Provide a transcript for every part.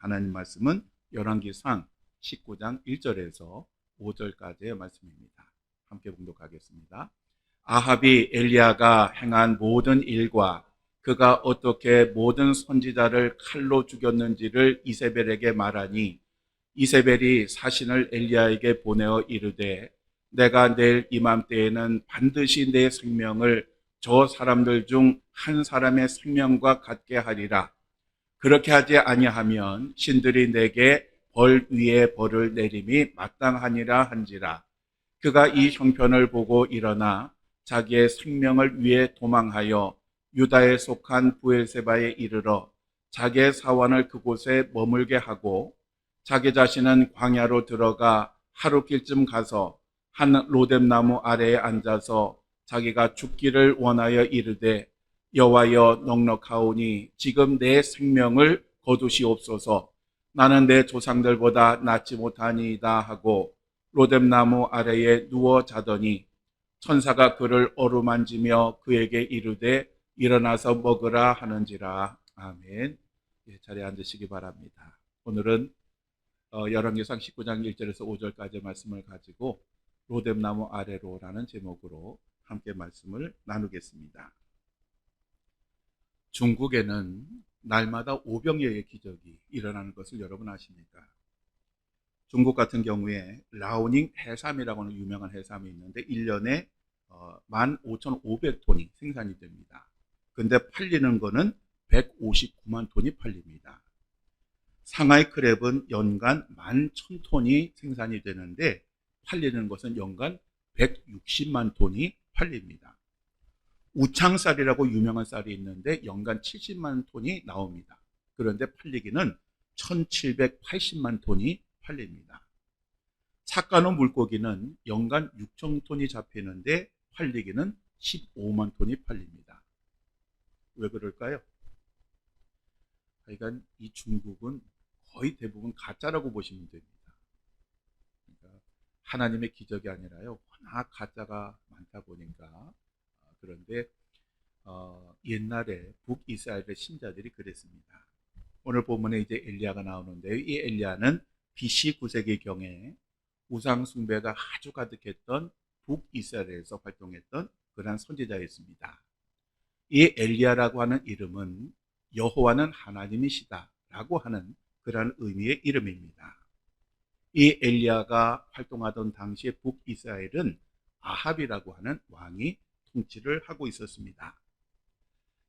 하나님 말씀은 열왕기상 19장 1절에서 5절까지의 말씀입니다. 함께 봉독하겠습니다. 아합이 엘리야가 행한 모든 일과 그가 어떻게 모든 선지자를 칼로 죽였는지를 이세벨에게 말하니 이세벨이 사신을 엘리야에게 보내어 이르되 내가 내일 이맘때에는 반드시 내 생명을 저 사람들 중 한 사람의 생명과 같게 하리라. 그렇게 하지 아니하면 신들이 내게 벌 위에 벌을 내림이 마땅하니라 한지라. 그가 이 형편을 보고 일어나 자기의 생명을 위해 도망하여 유다에 속한 브엘세바에 이르러 자기의 사원을 그곳에 머물게 하고 자기 자신은 광야로 들어가 하루길쯤 가서 한 로뎀나무 아래에 앉아서 자기가 죽기를 원하여 이르되 여호와여 넉넉하오니 지금 내 생명을 거두시옵소서. 나는 내 조상들보다 낫지 못하니이다 하고 로뎀나무 아래에 누워 자더니 천사가 그를 어루만지며 그에게 이르되 일어나서 먹으라 하는지라. 아멘. 자리에 앉으시기 바랍니다. 오늘은 열왕기상 19장 1절에서 5절까지 말씀을 가지고 로뎀나무 아래로라는 제목으로 함께 말씀을 나누겠습니다. 중국에는 날마다 오병이어의 기적이 일어나는 것을 여러분 아십니까? 중국 같은 경우에 라오닝 해삼이라고 하는 유명한 해삼이 있는데 1년에 15,500톤이 생산이 됩니다. 근데 팔리는 거는 159만 톤이 팔립니다. 상하이 크랩은 연간 11,000톤이 생산이 되는데 팔리는 것은 연간 160만 톤이 팔립니다. 우창쌀이라고 유명한 쌀이 있는데 연간 70만 톤이 나옵니다. 그런데 팔리기는 1780만 톤이 팔립니다. 삭간호 물고기는 연간 6천 톤이 잡히는데 팔리기는 15만 톤이 팔립니다. 왜 그럴까요? 하여간 이 중국은 거의 대부분 가짜라고 보시면 됩니다. 그러니까 하나님의 기적이 아니라요, 워낙 가짜가 많다 보니까. 그런데 옛날에 북이스라엘의 신자들이 그랬습니다. 오늘 본문에 이제 엘리야가 나오는데요. 이 엘리야는 BC 9세기경에 우상 숭배가 아주 가득했던 북이스라엘에서 활동했던 그러한 선지자였습니다. 이 엘리야라고 하는 이름은 여호와는 하나님이시다라고 하는 그러한 의미의 이름입니다. 이 엘리야가 활동하던 당시에 북이스라엘은 아합이라고 하는 왕이 통치를 하고 있었습니다.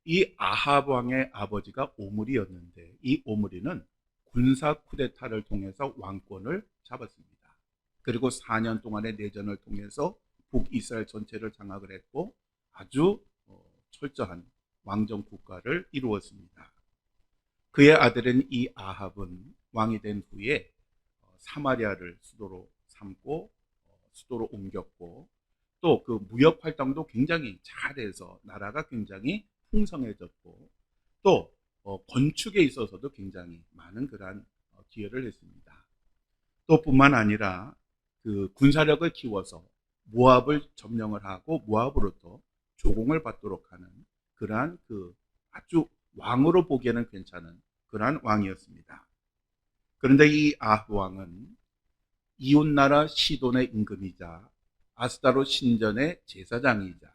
이 아합 왕의 아버지가 오므리였는데 이 오므리는 군사 쿠데타를 통해서 왕권을 잡았습니다. 그리고 4년 동안의 내전을 통해서 북이스라엘 전체를 장악을 했고 아주 철저한 왕정 국가를 이루었습니다. 그의 아들인 이 아합은 왕이 된 후에 사마리아를 수도로 삼고 수도로 옮겼고 또 그 무역 활동도 굉장히 잘해서 나라가 굉장히 풍성해졌고 또 건축에 있어서도 굉장히 많은 그러한 기여를 했습니다. 또 뿐만 아니라 그 군사력을 키워서 모압을 점령을 하고 모압으로부터 조공을 받도록 하는 그러한 그 아주 왕으로 보기에는 괜찮은 그러한 왕이었습니다. 그런데 이 아합 왕은 이웃나라 시돈의 임금이자 아스타롯 신전의 제사장이자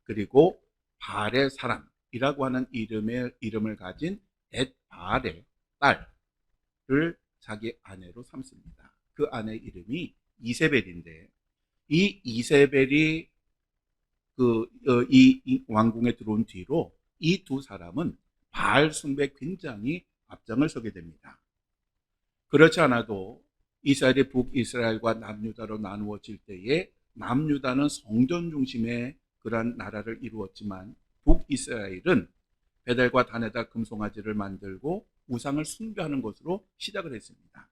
그리고 바알의 사람이라고 하는 이름을 가진 엣바알의 딸을 자기 아내로 삼습니다. 그 아내 이름이 이세벨인데 이 이세벨이 이 왕궁에 들어온 뒤로 이 두 사람은 바알 숭배에 굉장히 앞장을 서게 됩니다. 그렇지 않아도 이스라엘이 북이스라엘과 남유다로 나누어질 때에 남유다는 성전 중심의 그러한 나라를 이루었지만 북이스라엘은 베델과 단에다 금송아지를 만들고 우상을 숭배하는 것으로 시작을 했습니다.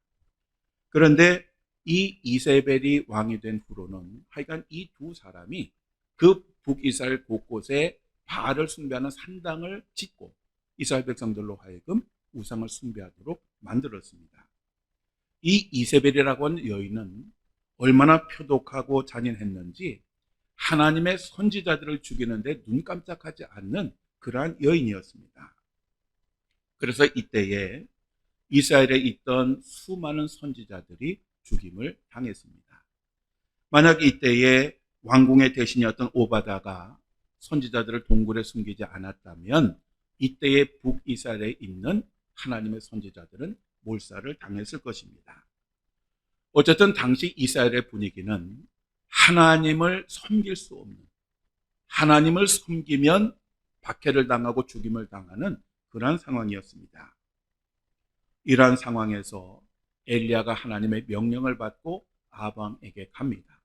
그런데 이 이세벨이 왕이 된 후로는 하여간 이 두 사람이 그 북이스라엘 곳곳에 바알을 숭배하는 산당을 짓고 이스라엘 백성들로 하여금 우상을 숭배하도록 만들었습니다. 이 이세벨이라고 하는 여인은 얼마나 표독하고 잔인했는지 하나님의 선지자들을 죽이는데 눈 깜짝하지 않는 그러한 여인이었습니다. 그래서 이때에 이스라엘에 있던 수많은 선지자들이 죽임을 당했습니다. 만약 이때에 왕궁의 대신이었던 오바다가 선지자들을 동굴에 숨기지 않았다면 이때의 북이스라엘에 있는 하나님의 선지자들은 몰살을 당했을 것입니다. 어쨌든 당시 이스라엘의 분위기는 하나님을 섬길 수 없는, 하나님을 섬기면 박해를 당하고 죽임을 당하는 그러한 상황이었습니다. 이러한 상황에서 엘리야가 하나님의 명령을 받고 아합 왕에게 갑니다.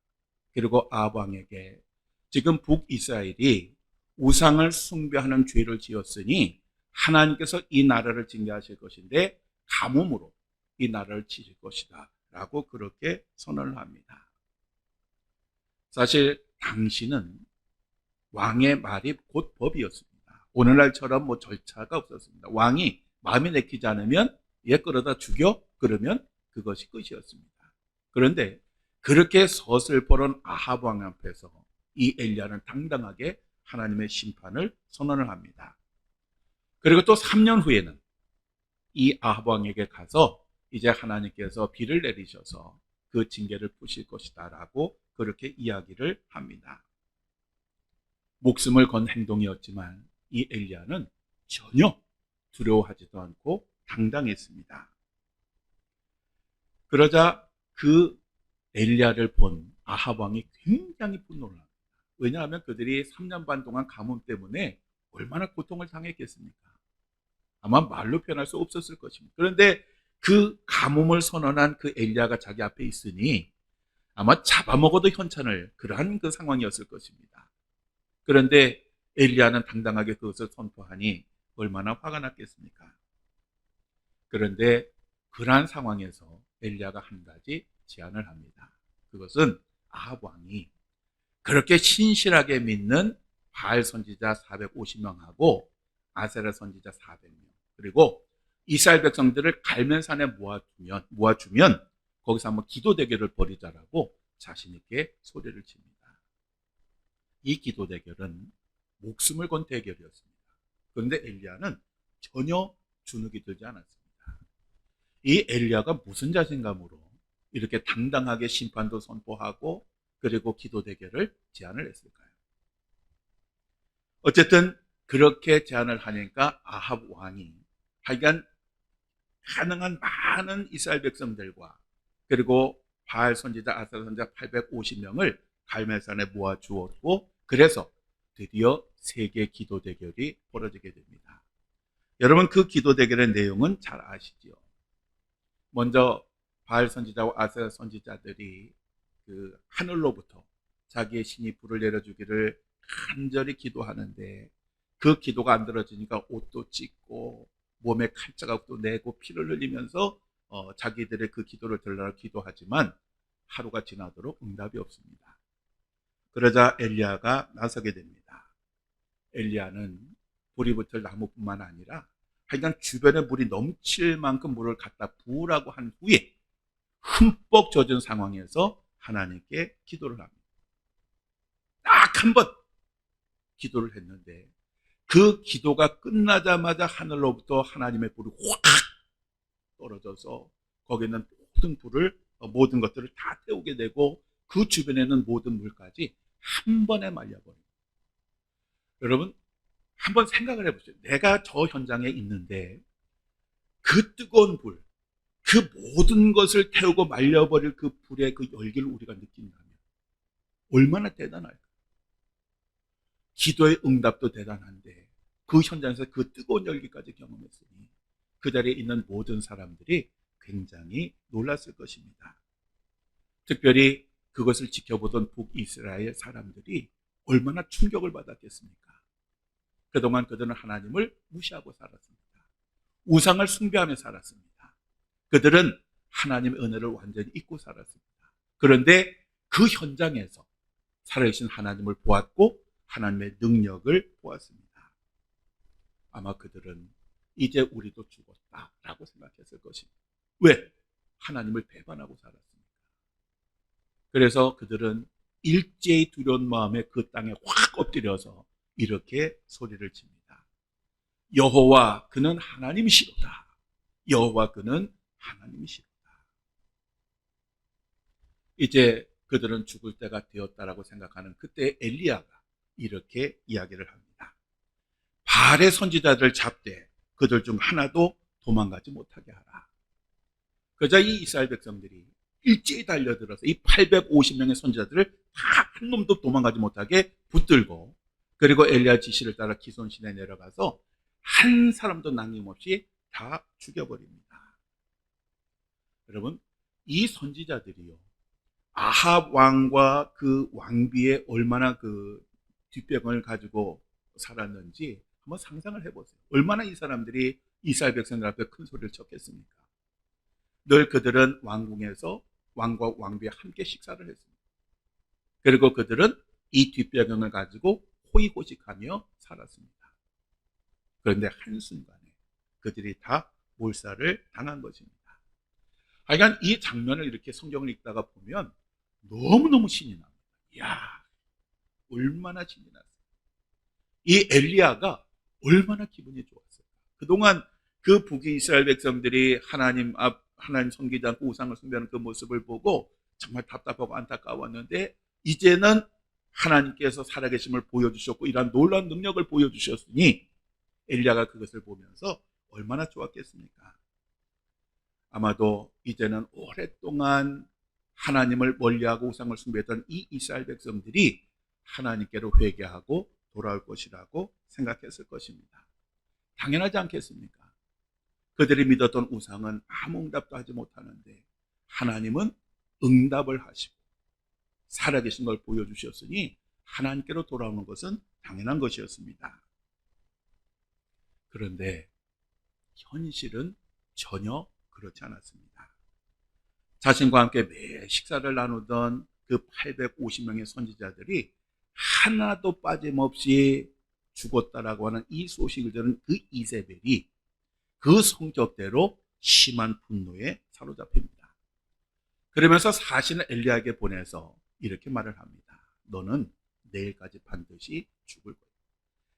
그리고 아합 왕에게 지금 북이스라엘이 우상을 숭배하는 죄를 지었으니 하나님께서 이 나라를 징계하실 것인데 가뭄으로 이 나라를 치실 것이다 라고 그렇게 선언을 합니다. 사실 당시는 왕의 말이 곧 법이었습니다. 오늘날처럼 절차가 없었습니다. 왕이 마음에 내키지 않으면 얘 끌어다 죽여? 그러면 그것이 끝이었습니다. 그런데 그렇게 서슬퍼런 아합 왕 앞에서 이 엘리야는 당당하게 하나님의 심판을 선언을 합니다. 그리고 또 3년 후에는 이 아합 왕에게 가서 이제 하나님께서 비를 내리셔서 그 징계를 푸실 것이다 라고 그렇게 이야기를 합니다. 목숨을 건 행동이었지만 이 엘리야는 전혀 두려워하지도 않고 당당했습니다. 그러자 그 엘리야를 본 아합 왕이 굉장히 분노를 합니다. 왜냐하면 그들이 3년 반 동안 가뭄 때문에 얼마나 고통을 당했겠습니까? 아마 말로 표현할 수 없었을 것입니다. 그런데 그 가뭄을 선언한 그 엘리야가 자기 앞에 있으니 아마 잡아먹어도 현찬을 그러한 그 상황이었을 것입니다. 그런데 엘리야는 당당하게 그것을 선포하니 얼마나 화가 났겠습니까? 그런데 그러한 상황에서 엘리야가 한 가지 제안을 합니다. 그것은 아합 왕이 그렇게 신실하게 믿는 바알 선지자 450명하고 아세라 선지자 400명 그리고 이스라엘 백성들을 갈멜산에 모아주면 거기서 한번 기도 대결을 벌이자라고 자신 있게 소리를 칩니다. 이 기도 대결은 목숨을 건 대결이었습니다. 그런데 엘리야는 전혀 주눅이 들지 않았습니다. 이 엘리야가 무슨 자신감으로 이렇게 당당하게 심판도 선포하고 그리고 기도 대결을 제안을 했을까요? 어쨌든 그렇게 제안을 하니까 아합 왕이 하여간 가능한 많은 이스라엘 백성들과 그리고 바알 선지자 아세라 선지자 850명을 갈멜산에 모아 주었고 그래서 드디어 세계 기도 대결이 벌어지게 됩니다. 여러분 그 기도 대결의 내용은 잘 아시죠? 먼저 바알 선지자와 아세라 선지자들이 그 하늘로부터 자기의 신이 불을 내려주기를 간절히 기도하는데 그 기도가 안 들어지니까 옷도 찢고 몸에 칼자국도 내고 피를 흘리면서 자기들의 그 기도를 들으라 기도하지만 하루가 지나도록 응답이 없습니다. 그러자 엘리야가 나서게 됩니다. 엘리야는 불이 붙을 나무뿐만 아니라 하여간 주변에 물이 넘칠 만큼 물을 갖다 부으라고 한 후에 흠뻑 젖은 상황에서 하나님께 기도를 합니다. 딱 한 번 기도를 했는데 그 기도가 끝나자마자 하늘로부터 하나님의 불이 확 떨어져서 거기에 있는 모든 것들을 다 태우게 되고 그 주변에 있는 모든 물까지 한 번에 말려버립니다. 여러분 한번 생각을 해보세요. 내가 저 현장에 있는데 그 뜨거운 불, 그 모든 것을 태우고 말려버릴 그 불의 그 열기를 우리가 느낀다면 얼마나 대단할까? 기도의 응답도 대단한데 그 현장에서 그 뜨거운 열기까지 경험했으니 그 자리에 있는 모든 사람들이 굉장히 놀랐을 것입니다. 특별히 그것을 지켜보던 북이스라엘 사람들이 얼마나 충격을 받았겠습니까? 그동안 그들은 하나님을 무시하고 살았습니다. 우상을 숭배하며 살았습니다. 그들은 하나님의 은혜를 완전히 잊고 살았습니다. 그런데 그 현장에서 살아계신 하나님을 보았고 하나님의 능력을 보았습니다. 아마 그들은 이제 우리도 죽었다라고 생각했을 것입니다. 왜? 하나님을 배반하고 살았습니다. 그래서 그들은 일제히 두려운 마음에 그 땅에 확 엎드려서 이렇게 소리를 칩니다. 여호와 그는 하나님이시로다. 여호와 그는 하나님이시로다. 이제 그들은 죽을 때가 되었다라고 생각하는 그때 엘리야가 이렇게 이야기를 합니다. 바알의 선지자들 잡되 그들 중 하나도 도망가지 못하게 하라. 그러자 이 이스라엘 백성들이 일제히 달려들어서 이 850명의 선지자들을 다 한 놈도 도망가지 못하게 붙들고, 그리고 엘리야 지시를 따라 기손신에 내려가서 한 사람도 남김없이 다 죽여버립니다. 여러분, 이 선지자들이요, 아합 왕과 그 왕비의 얼마나 그 뒷병을 가지고 살았는지 한번 상상을 해보세요. 얼마나 이 사람들이 이스라엘 백성들 앞에 큰 소리를 쳤겠습니까? 늘 그들은 왕궁에서 왕과 왕비와 함께 식사를 했습니다. 그리고 그들은 이 뒷배경을 가지고 호의호식하며 살았습니다. 그런데 한순간에 그들이 다 몰살을 당한 것입니다. 하여간 이 장면을 이렇게 성경을 읽다가 보면 너무너무 신이 납니다. 이야, 얼마나 신이 났어요. 이 엘리야가 얼마나 기분이 좋았어요. 그동안 그 북이스라엘 백성들이 하나님 섬기지 않고 우상을 숭배하는 그 모습을 보고 정말 답답하고 안타까웠는데, 이제는 하나님께서 살아계심을 보여주셨고 이러한 놀라운 능력을 보여주셨으니 엘리야가 그것을 보면서 얼마나 좋았겠습니까? 아마도 이제는 오랫동안 하나님을 멀리하고 우상을 숭배했던 이 이스라엘 백성들이 하나님께로 회개하고 돌아올 것이라고 생각했을 것입니다. 당연하지 않겠습니까? 그들이 믿었던 우상은 아무 응답도 하지 못하는데 하나님은 응답을 하시고 살아계신 걸 보여주셨으니 하나님께로 돌아오는 것은 당연한 것이었습니다. 그런데 현실은 전혀 그렇지 않았습니다. 자신과 함께 매일 식사를 나누던 그 850명의 선지자들이 하나도 빠짐없이 죽었다라고 하는 이 소식을 들은 그 이세벨이 그 성격대로 심한 분노에 사로잡힙니다. 그러면서 사신을 엘리야에게 보내서 이렇게 말을 합니다. 너는 내일까지 반드시 죽을 거야.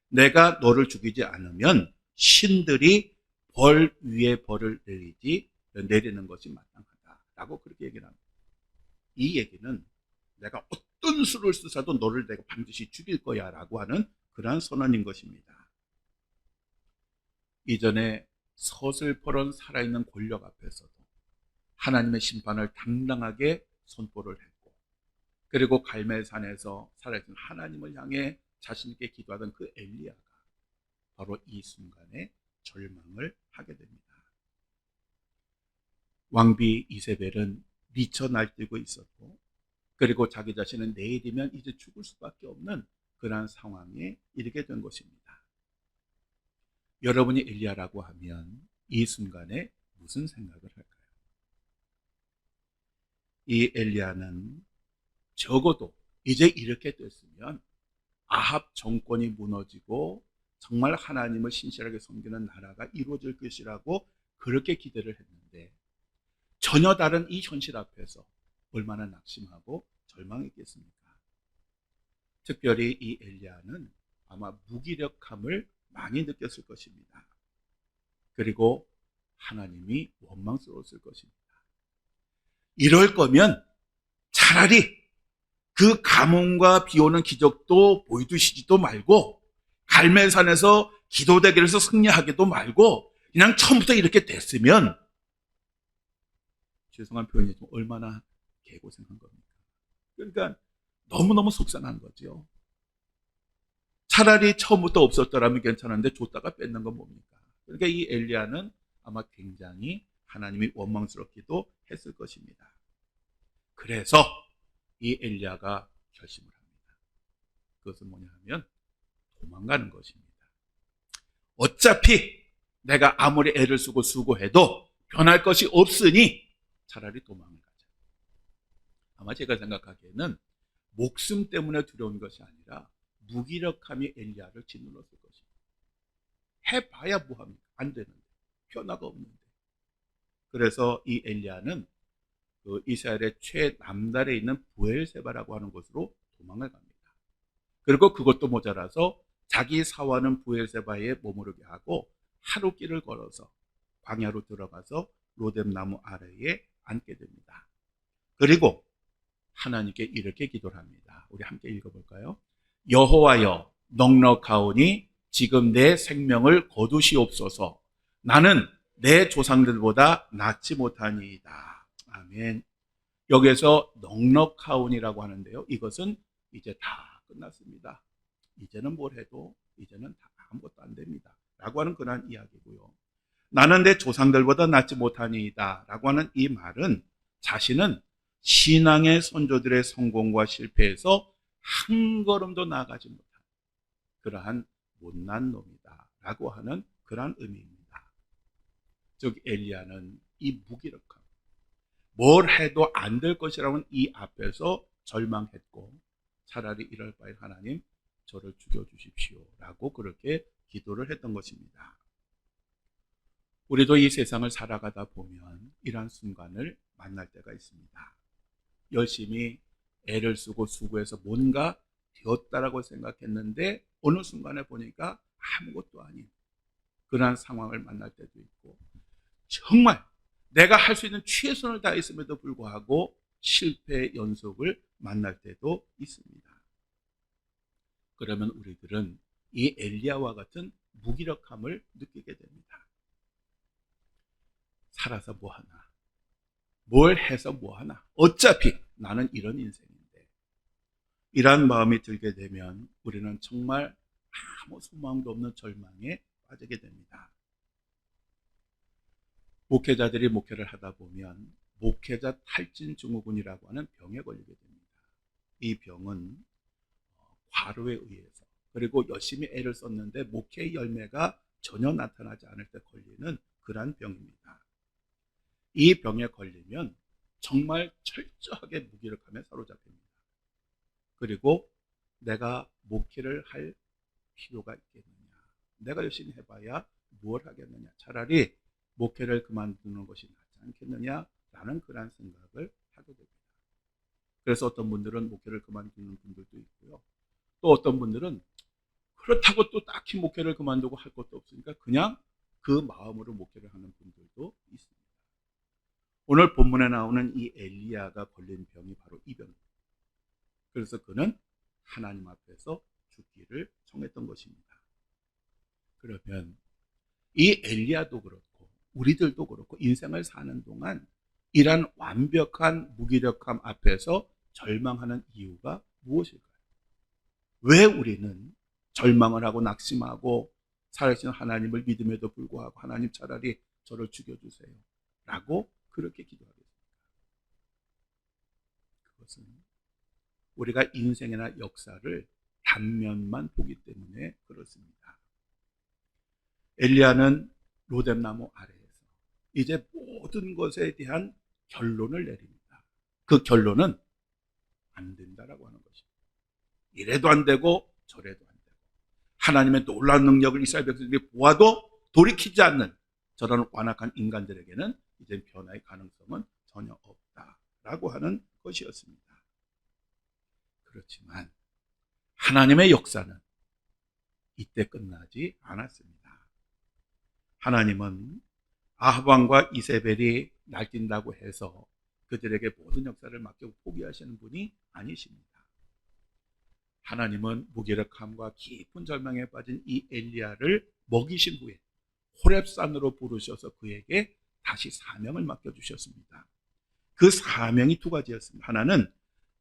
내가 너를 죽이지 않으면 신들이 벌 위에 벌을 내리는 것이 마땅하다라고 그렇게 얘기를 합니다. 이 얘기는 내가 어떤 수를 쓰사도 너를 내가 반드시 죽일 거야 라고 하는 그러한 선언인 것입니다. 이전에 서슬퍼런 살아있는 권력 앞에서도 하나님의 심판을 당당하게 선포를 했고, 그리고 갈멜산에서 살아있는 하나님을 향해 자신 있게 기도하던 그 엘리야가 바로 이 순간에 절망을 하게 됩니다. 왕비 이세벨은 미쳐 날뛰고 있었고, 그리고 자기 자신은 내일이면 이제 죽을 수밖에 없는 그러한 상황에 이르게 된 것입니다. 여러분이 엘리야라고 하면 이 순간에 무슨 생각을 할까요? 이 엘리야는 적어도 이제 이렇게 됐으면 아합 정권이 무너지고 정말 하나님을 신실하게 섬기는 나라가 이루어질 것이라고 그렇게 기대를 했는데, 전혀 다른 이 현실 앞에서 얼마나 낙심하고 절망했겠습니까? 특별히 이 엘리야는 아마 무기력함을 많이 느꼈을 것입니다. 그리고 하나님이 원망스러웠을 것입니다. 이럴 거면 차라리 그 가뭄과 비 오는 기적도 보여주시지도 말고, 갈멜산에서 기도 대결에서 승리하기도 말고 그냥 처음부터 이렇게 됐으면, 죄송한 표현이지만 얼마나 개고생한 겁니까? 그러니까 너무너무 속상한 거죠. 차라리 처음부터 없었더라면 괜찮은데 줬다가 뺏는 건 뭡니까? 그러니까 이 엘리야는 아마 굉장히 하나님이 원망스럽기도 했을 것입니다. 그래서 이 엘리야가 결심을 합니다. 그것은 뭐냐 하면 도망가는 것입니다. 어차피 내가 아무리 애를 쓰고 수고해도 변할 것이 없으니 차라리 도망을 가자. 아마 제가 생각하기에는 목숨 때문에 두려운 것이 아니라 무기력함이 엘리야를 짓눌렀을 것입니다. 해봐야 뭐합니까? 안 되는데, 변화가 없는데. 그래서 이 엘리야는 그 이스라엘의 최남단에 있는 부엘세바라고 하는 곳으로 도망을 갑니다. 그리고 그것도 모자라서 자기 사원은 부엘세바에 머무르게 하고 하루길을 걸어서 광야로 들어가서 로뎀나무 아래에 앉게 됩니다. 그리고 하나님께 이렇게 기도를 합니다. 우리 함께 읽어볼까요? 여호와여, 넉넉하오니 지금 내 생명을 거두시옵소서. 나는 내 조상들보다 낫지 못하니이다. 아멘. 여기에서 넉넉하오니라고 하는데요, 이것은 이제 다 끝났습니다. 이제는 뭘 해도 이제는 다 아무것도 안 됩니다 라고 하는 그런 이야기고요. 나는 내 조상들보다 낫지 못하니이다 라고 하는 이 말은 자신은 신앙의 선조들의 성공과 실패에서 한 걸음도 나아가지 못한 그러한 못난 놈이다 라고 하는 그러한 의미입니다. 즉 엘리야는 이 무기력함, 뭘 해도 안 될 것이라는 이 앞에서 절망했고, 차라리 이럴 바에 하나님 저를 죽여주십시오 라고 그렇게 기도를 했던 것입니다. 우리도 이 세상을 살아가다 보면 이러한 순간을 만날 때가 있습니다. 열심히 애를 쓰고 수고해서 뭔가 되었다라고 생각했는데 어느 순간에 보니까 아무것도 아닌 그러한 상황을 만날 때도 있고, 정말 내가 할 수 있는 최선을 다했음에도 불구하고 실패의 연속을 만날 때도 있습니다. 그러면 우리들은 이 엘리야와 같은 무기력함을 느끼게 됩니다. 살아서 뭐하나, 뭘 해서 뭐하나, 어차피 나는 이런 인생인데, 이러한 마음이 들게 되면 우리는 정말 아무 소망도 없는 절망에 빠지게 됩니다. 목회자들이 목회를 하다 보면 목회자 탈진 증후군이라고 하는 병에 걸리게 됩니다. 이 병은 과로에 의해서, 그리고 열심히 애를 썼는데 목회의 열매가 전혀 나타나지 않을 때 걸리는 그러한 병입니다. 이 병에 걸리면 정말 철저하게 무기력함에 사로잡힙니다. 그리고 내가 목회를 할 필요가 있겠느냐, 내가 열심히 해봐야 뭘 하겠느냐, 차라리 목회를 그만두는 것이 낫지 않겠느냐라는 그런 생각을 하게 됩니다. 그래서 어떤 분들은 목회를 그만두는 분들도 있고요, 또 어떤 분들은 그렇다고 또 딱히 목회를 그만두고 할 것도 없으니까 그냥 그 마음으로 목회를 하는 분들도 있습니다. 오늘 본문에 나오는 이 엘리야가 걸린 병이 바로 이 병입니다. 그래서 그는 하나님 앞에서 죽기를 청했던 것입니다. 그러면 이 엘리야도 그렇고 우리들도 그렇고 인생을 사는 동안 이러한 완벽한 무기력함 앞에서 절망하는 이유가 무엇일까요? 왜 우리는 절망을 하고 낙심하고 살아계신 하나님을 믿음에도 불구하고 하나님 차라리 저를 죽여주세요 라고 그렇게 기도하겠습니까? 그것은 우리가 인생이나 역사를 단면만 보기 때문에 그렇습니다. 엘리야는 로뎀나무 아래에서 이제 모든 것에 대한 결론을 내립니다. 그 결론은 안 된다라고 하는 것입니다. 이래도 안 되고 저래도 안 되고, 하나님의 놀라운 능력을 이스라엘 백성들이 보아도 돌이키지 않는 저런 완악한 인간들에게는 이제 변화의 가능성은 전혀 없다라고 하는 것이었습니다. 그렇지만 하나님의 역사는 이때 끝나지 않았습니다. 하나님은 아합 왕과 이세벨이 날뛴다고 해서 그들에게 모든 역사를 맡기고 포기하시는 분이 아니십니다. 하나님은 무기력함과 깊은 절망에 빠진 이 엘리야를 먹이신 후에 호렙산으로 부르셔서 그에게 다시 사명을 맡겨주셨습니다. 그 사명이 두 가지였습니다. 하나는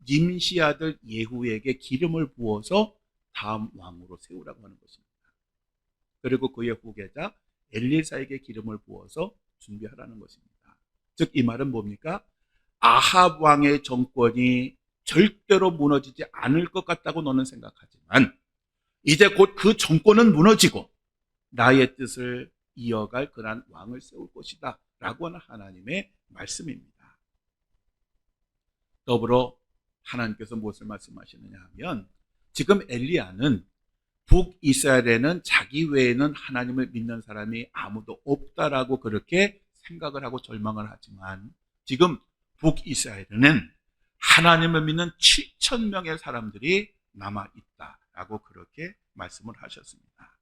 님시 아들 예후에게 기름을 부어서 다음 왕으로 세우라고 하는 것입니다. 그리고 그의 후계자 엘리사에게 기름을 부어서 준비하라는 것입니다. 즉 이 말은 뭡니까? 아합 왕의 정권이 절대로 무너지지 않을 것 같다고 너는 생각하지만 이제 곧 그 정권은 무너지고 나의 뜻을 이어갈 그런 왕을 세울 것이다 라고 하는 하나님의 말씀입니다. 더불어 하나님께서 무엇을 말씀하시느냐 하면, 지금 엘리야는 북이스라엘에는 자기 외에는 하나님을 믿는 사람이 아무도 없다라고 그렇게 생각을 하고 절망을 하지만, 지금 북이스라엘에는 하나님을 믿는 7,000명의 사람들이 남아있다라고 그렇게 말씀을 하셨습니다.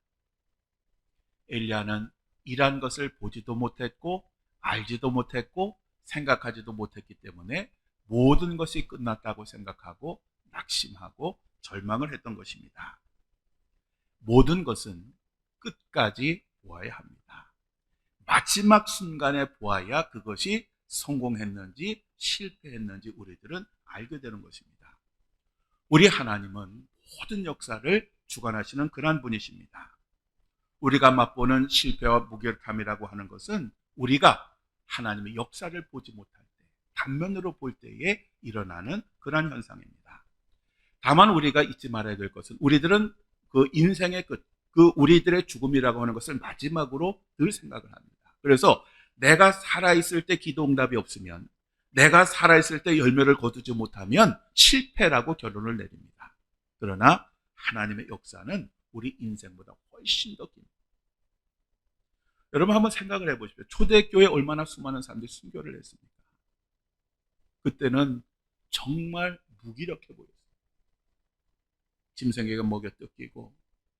엘리야는 이란 것을 보지도 못했고 알지도 못했고 생각하지도 못했기 때문에 모든 것이 끝났다고 생각하고 낙심하고 절망을 했던 것입니다. 모든 것은 끝까지 보아야 합니다. 마지막 순간에 보아야 그것이 성공했는지 실패했는지 우리들은 알게 되는 것입니다. 우리 하나님은 모든 역사를 주관하시는 그러한 분이십니다. 우리가 맛보는 실패와 무기력함이라고 하는 것은 우리가 하나님의 역사를 보지 못할 때, 단면으로 볼 때에 일어나는 그러한 현상입니다. 다만 우리가 잊지 말아야 될 것은 우리들은 그 인생의 끝, 그 우리들의 죽음이라고 하는 것을 마지막으로 늘 생각을 합니다. 그래서 내가 살아있을 때 기도 응답이 없으면, 내가 살아있을 때 열매를 거두지 못하면 실패라고 결론을 내립니다. 그러나 하나님의 역사는 우리 인생보다 훨씬 더 깁니다. 여러분 한번 생각을 해보십시오. 초대교회에 얼마나 수많은 사람들이 순교를 했습니까? 그때는 정말 무기력해 보였어요. 짐승에게 먹여 뜯기고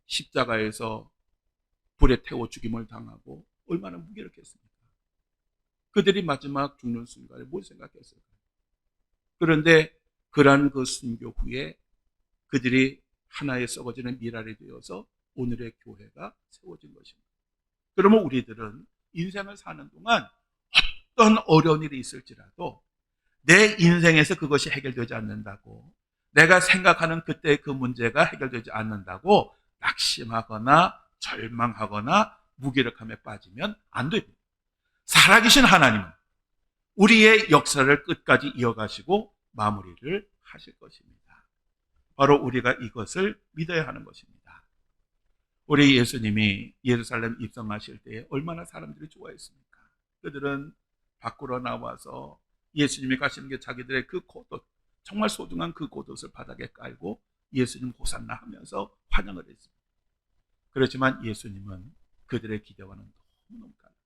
십자가에서 불에 태워 죽임을 당하고 얼마나 무기력했습니까? 그들이 마지막 죽는 순간에 뭘 생각했을까요? 그런데 그러한 그 순교 후에 그들이 하나의 썩어지는 미랄이 되어서 오늘의 교회가 세워진 것입니다. 그러면 우리들은 인생을 사는 동안 어떤 어려운 일이 있을지라도 내 인생에서 그것이 해결되지 않는다고, 내가 생각하는 그때 그 문제가 해결되지 않는다고 낙심하거나 절망하거나 무기력함에 빠지면 안 됩니다. 살아계신 하나님은 우리의 역사를 끝까지 이어가시고 마무리를 하실 것입니다. 바로 우리가 이것을 믿어야 하는 것입니다. 우리 예수님이 예루살렘 입성하실 때 얼마나 사람들이 좋아했습니까? 그들은 밖으로 나와서 예수님이 가시는 게 자기들의 그 겉옷, 정말 소중한 그 겉옷을 바닥에 깔고 예수님 호산나 하면서 환영을 했습니다. 그렇지만 예수님은 그들의 기대와는 너무너무 달랐어요.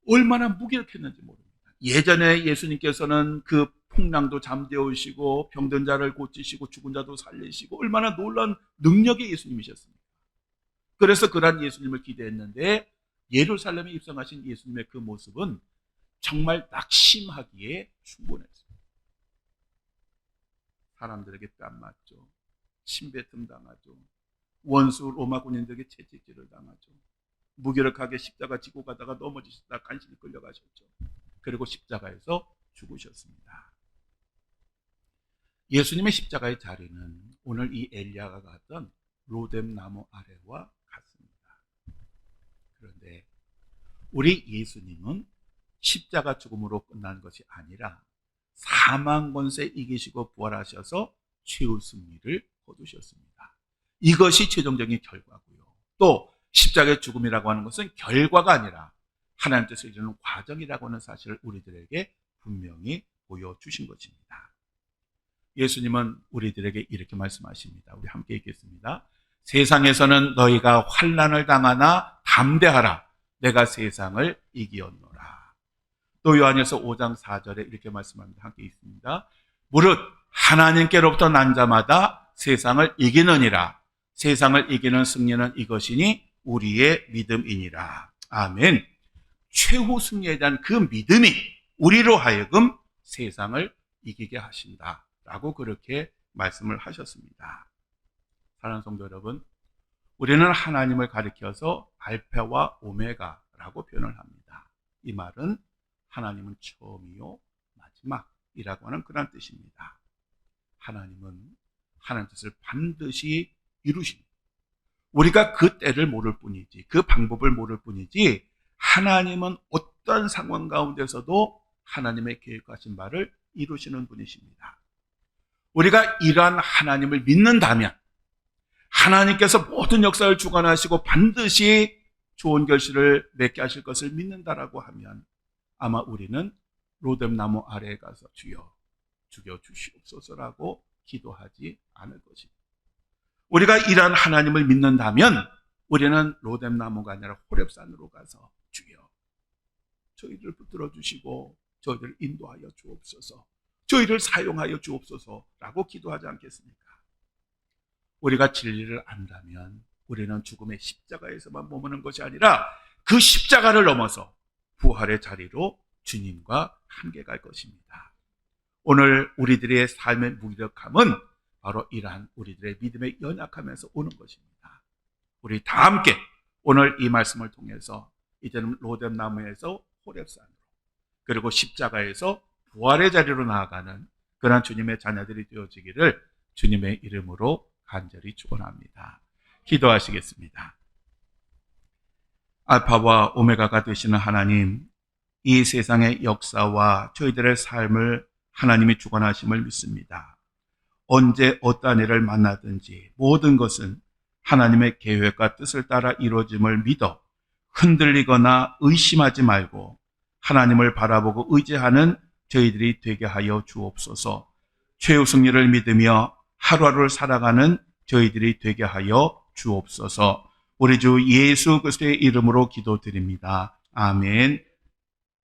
얼마나 무기력했는지 모릅니다. 예전에 예수님께서는 그 풍랑도 잠재우시고 병든 자를 고치시고 죽은 자도 살리시고 얼마나 놀라운 능력의 예수님이셨습니까? 그래서 그러한 예수님을 기대했는데 예루살렘에 입성하신 예수님의 그 모습은 정말 낙심하기에 충분했어요. 사람들에게 뺨 맞죠. 침뱉음 당하죠. 원수 로마 군인들에게 채찍질을 당하죠. 무기력하게 십자가 지고 가다가 넘어지시다 간신히 끌려가셨죠. 그리고 십자가에서 죽으셨습니다. 예수님의 십자가의 자리는 오늘 이 엘리야가 갔던 로뎀 나무 아래와 같습니다. 그런데 우리 예수님은 십자가 죽음으로 끝난 것이 아니라 사망 권세 이기시고 부활하셔서 최후 승리를 거두셨습니다. 이것이 최종적인 결과고요. 또 십자가의 죽음이라고 하는 것은 결과가 아니라 하나님 뜻을 이루는 과정이라고 하는 사실을 우리들에게 분명히 보여주신 것입니다. 예수님은 우리들에게 이렇게 말씀하십니다. 우리 함께 읽겠습니다. 세상에서는 너희가 환난을 당하나 담대하라. 내가 세상을 이기었노라. 또 요한일서 5장 4절에 이렇게 말씀합니다. 함께 읽습니다. 무릇 하나님께로부터 난 자마다 세상을 이기느니라. 세상을 이기는 승리는 이것이니 우리의 믿음이니라. 아멘. 최후 승리에 대한 그 믿음이 우리로 하여금 세상을 이기게 하신다 라고 그렇게 말씀을 하셨습니다. 사랑하는 성도 여러분, 우리는 하나님을 가리켜서 알파와 오메가라고 표현을 합니다. 이 말은 하나님은 처음이요 마지막이라고 하는 그런 뜻입니다. 하나님은 하나님 뜻을 반드시 이루십니다. 우리가 그 때를 모를 뿐이지, 그 방법을 모를 뿐이지, 하나님은 어떤 상황 가운데서도 하나님의 계획하신 바를 이루시는 분이십니다. 우리가 이러한 하나님을 믿는다면, 하나님께서 모든 역사를 주관하시고 반드시 좋은 결실을 맺게 하실 것을 믿는다라고 하면 아마 우리는 로뎀 나무 아래에 가서 주여 죽여 주시옵소서라고 기도하지 않을 것입니다. 우리가 이러한 하나님을 믿는다면 우리는 로뎀 나무가 아니라 호렙산으로 가서 주여 저희를 붙들어 주시고 저희를 인도하여 주옵소서, 저희를 사용하여 주옵소서라고 기도하지 않겠습니까? 우리가 진리를 안다면 우리는 죽음의 십자가에서만 머무는 것이 아니라 그 십자가를 넘어서 부활의 자리로 주님과 함께 갈 것입니다. 오늘 우리들의 삶의 무기력함은 바로 이러한 우리들의 믿음의 연약함에서 오는 것입니다. 우리 다 함께 오늘 이 말씀을 통해서 이제는 로뎀나무에서 호렙산으로, 그리고 십자가에서 부활의 자리로 나아가는 그러한 주님의 자녀들이 되어지기를 주님의 이름으로 간절히 축원합니다. 기도하시겠습니다. 알파와 오메가가 되시는 하나님, 이 세상의 역사와 저희들의 삶을 하나님이 주관하심을 믿습니다. 언제 어떠한 일을 만나든지 모든 것은 하나님의 계획과 뜻을 따라 이루어짐을 믿어 흔들리거나 의심하지 말고 하나님을 바라보고 의지하는 저희들이 되게 하여 주옵소서. 최후 승리를 믿으며 하루하루를 살아가는 저희들이 되게 하여 주옵소서. 우리 주 예수 그리스도의 이름으로 기도드립니다. 아멘.